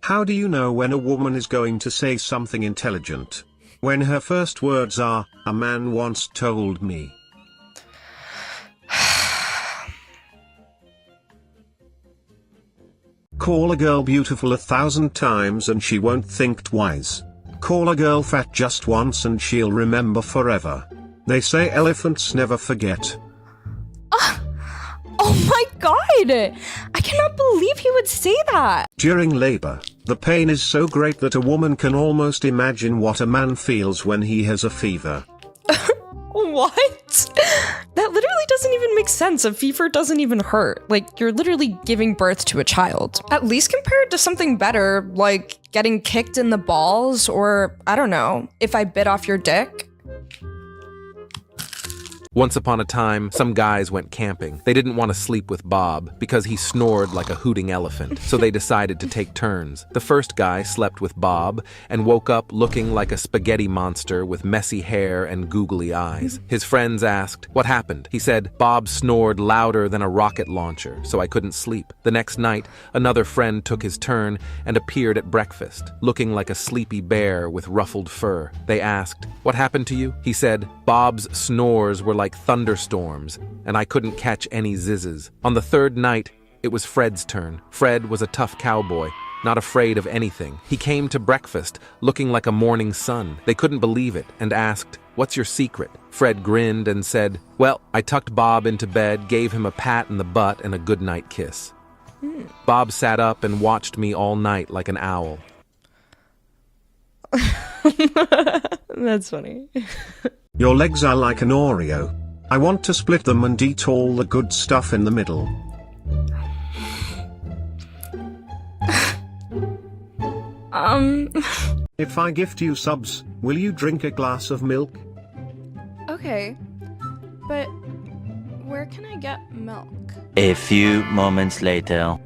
How do you know when a woman is going to say something intelligent? When her first words are, "A man once told me." Call a girl beautiful 1,000 times and she won't think twice. Call a girl fat just once and she'll remember forever. They say elephants never forget. Oh my god! I cannot believe he would say that! During labor, the pain is so great that a woman can almost imagine what a man feels when he has a fever. What? That literally doesn't even make sense. A fever doesn't even hurt. Like, you're literally giving birth to a child. At least compared to something better, like getting kicked in the balls, or, I don't know, if I bit off your dick. Once upon a time, some guys went camping. They didn't want to sleep with Bob because he snored like a hooting elephant, so they decided to take turns. The first guy slept with Bob and woke up looking like a spaghetti monster with messy hair and googly eyes. His friends asked, "What happened?" He said, "Bob snored louder than a rocket launcher, so I couldn't sleep." The next night, another friend took his turn and appeared at breakfast, looking like a sleepy bear with ruffled fur. They asked, "What happened to you?" He said, "Bob's snores were like thunderstorms, and I couldn't catch any zizzes." On the third night, it was Fred's turn. Fred was a tough cowboy, not afraid of anything. He came to breakfast, looking like a morning sun. They couldn't believe it, and asked, "What's your secret?" Fred grinned and said, "Well, I tucked Bob into bed, gave him a pat in the butt and a goodnight kiss." Bob sat up and watched me all night like an owl. That's funny. Your legs are like an Oreo. I want to split them and eat all the good stuff in the middle. If I gift you subs, will you drink a glass of milk? Okay, but where can I get milk? A few moments later.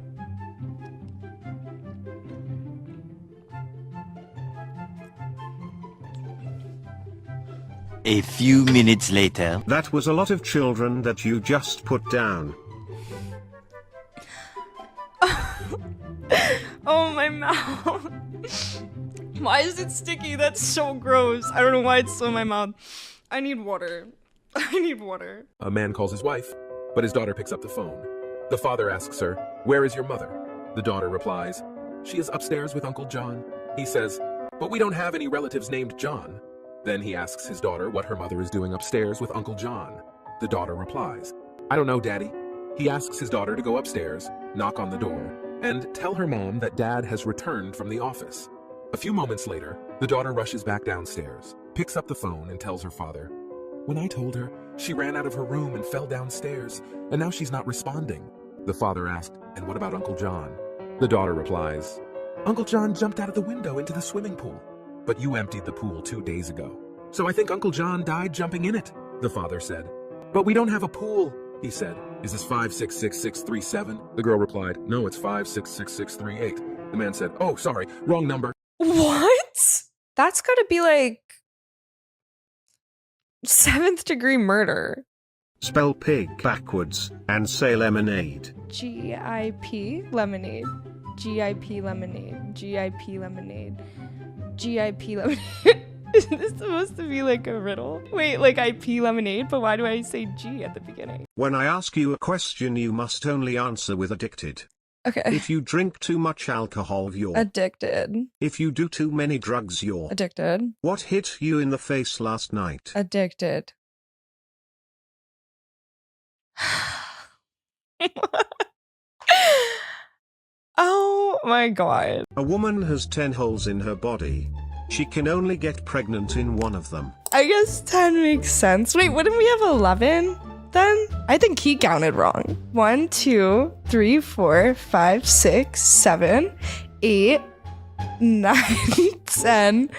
A few minutes later. That was a lot of children that you just put down. Oh, my mouth. Why is it sticky? That's so gross. I don't know why it's still in my mouth. I need water. I need water. A man calls his wife, but his daughter picks up the phone. The father asks her, "Where is your mother?" The daughter replies, "She is upstairs with Uncle John." He says, "But we don't have any relatives named John." Then he asks his daughter what her mother is doing upstairs with Uncle John. The daughter replies, "I don't know, Daddy." He asks his daughter to go upstairs, knock on the door, and tell her mom that Dad has returned from the office. A few moments later, the daughter rushes back downstairs, picks up the phone, and tells her father, "When I told her, she ran out of her room and fell downstairs, and now she's not responding." The father asked, "And what about Uncle John?" The daughter replies, "Uncle John jumped out of the window into the swimming pool. But you emptied the pool 2 days ago. So I think Uncle John died jumping in it," the father said. "But we don't have a pool," he said. "Is this 566637? The girl replied, "No, it's 566638. The man said, "Oh, sorry, wrong number." What? That's gotta be like 7th degree murder. Spell pig backwards and say lemonade. G-I-P lemonade. G-I-P lemonade. G-I-P lemonade. G-I-P lemonade. Is this supposed to be like a riddle? Wait, like I pee lemonade, but why do I say G at the beginning? When I ask you a question, you must only answer with addicted. Okay. If you drink too much alcohol, you're Addicted. If you do too many drugs, you're Addicted. What hit you in the face last night? Addicted. Oh my god. A woman has 10 holes in her body. She can only get pregnant in one of them. I guess 10 makes sense. Wait, wouldn't we have 11 then? I think he counted wrong. 1, 2, 3, 4, 5, 6, 7, 8, 9, 10,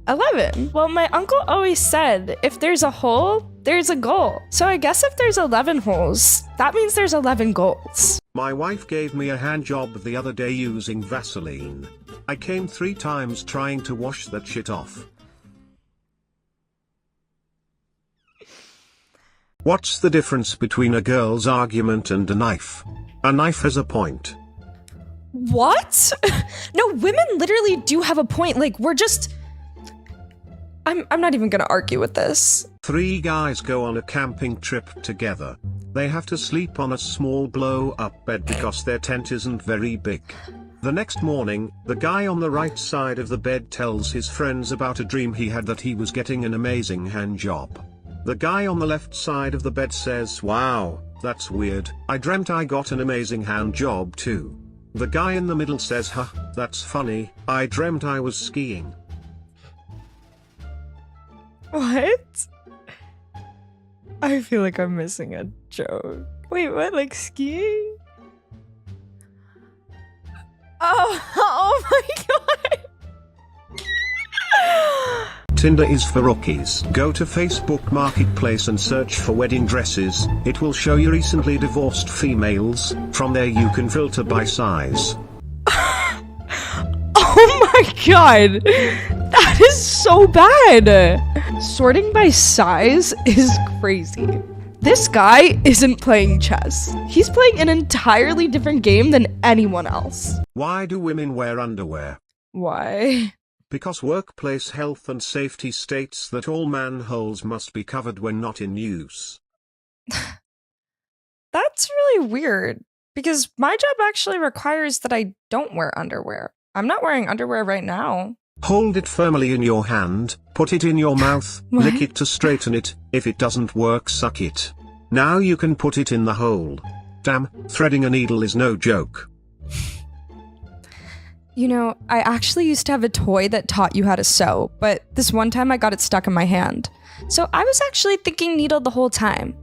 11. Well, my uncle always said, if there's a hole, there's a goal. So I guess if there's 11 holes, that means there's 11 goals. My wife gave me a hand job the other day using Vaseline. I came 3 times trying to wash that shit off. What's the difference between a girl's argument and a knife? A knife has a point. What? No, women literally do have a point. Like, we're just... I'm not even gonna argue with this. 3 guys go on a camping trip together. They have to sleep on a small blow-up bed because their tent isn't very big. The next morning, the guy on the right side of the bed tells his friends about a dream he had that he was getting an amazing hand job. The guy on the left side of the bed says, "Wow, that's weird. I dreamt I got an amazing hand job too." The guy in the middle says, "Huh, that's funny. I dreamt I was skiing." What? I feel like I'm missing a joke. Wait, what? Like skiing? Oh my god! Tinder is for rookies. Go to Facebook Marketplace and search for wedding dresses. It will show you recently divorced females. From there you can filter by size. Oh my god! That is so bad! Sorting by size is crazy. This guy isn't playing chess. He's playing an entirely different game than anyone else. Why do women wear underwear? Why? Because workplace health and safety states that all manholes must be covered when not in use. That's really weird, because my job actually requires that I don't wear underwear. I'm not wearing underwear right now. Hold it firmly in your hand, put it in your mouth, What? lick it to straighten it. If it doesn't work, suck it. Now you can put it in the hole. Damn, threading a needle is no joke. You know, I actually used to have a toy that taught you how to sew, but this one time I got it stuck in my hand. So I was actually thinking needle the whole time.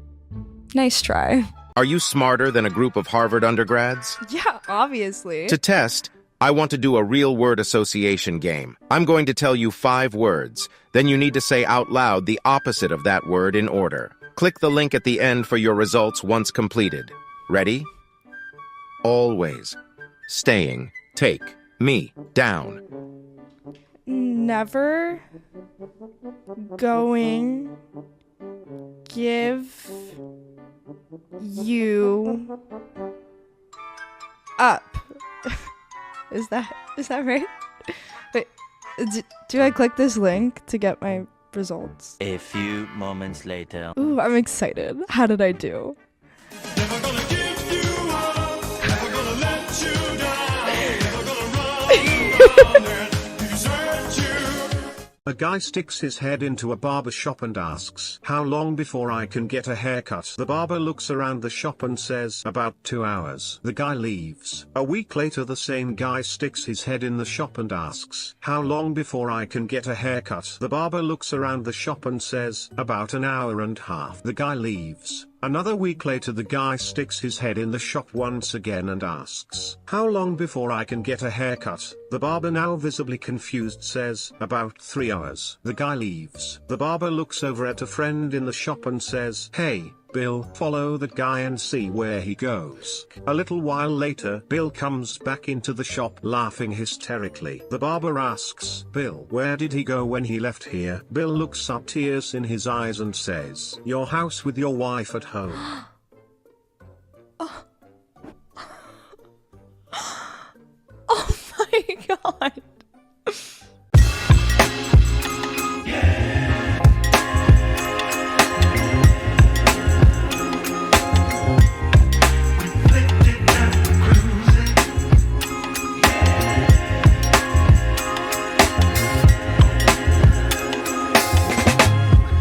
Nice try. Are you smarter than a group of Harvard undergrads? Yeah, obviously. To test, I want to do a real word association game. I'm going to tell you 5 words. Then you need to say out loud the opposite of that word in order. Click the link at the end for your results once completed. Ready? Always. Staying. Take. Me. Down. Never going give you up. Is that right? Wait, do I click this link to get my results? A few moments later. Ooh, I'm excited. How did I do? Never gonna give you up, never gonna let you down, never gonna run and desert you. A guy sticks his head into a barber shop and asks, "How long before I can get a haircut?" The barber looks around the shop and says, "About 2 hours." The guy leaves. A week later the same guy sticks his head in the shop and asks, "How long before I can get a haircut?" The barber looks around the shop and says, "About an hour and a half." The guy leaves. Another week later the guy sticks his head in the shop once again and asks, "How long before I can get a haircut?" The barber, now visibly confused, says, "About 3 hours." The guy leaves. The barber looks over at a friend in the shop and says, "Hey, Bill, follow that guy and see where he goes." A little while later, Bill comes back into the shop laughing hysterically. The barber asks, "Bill, where did he go when he left here?" Bill looks up, tears in his eyes, and says, "Your house with your wife at home."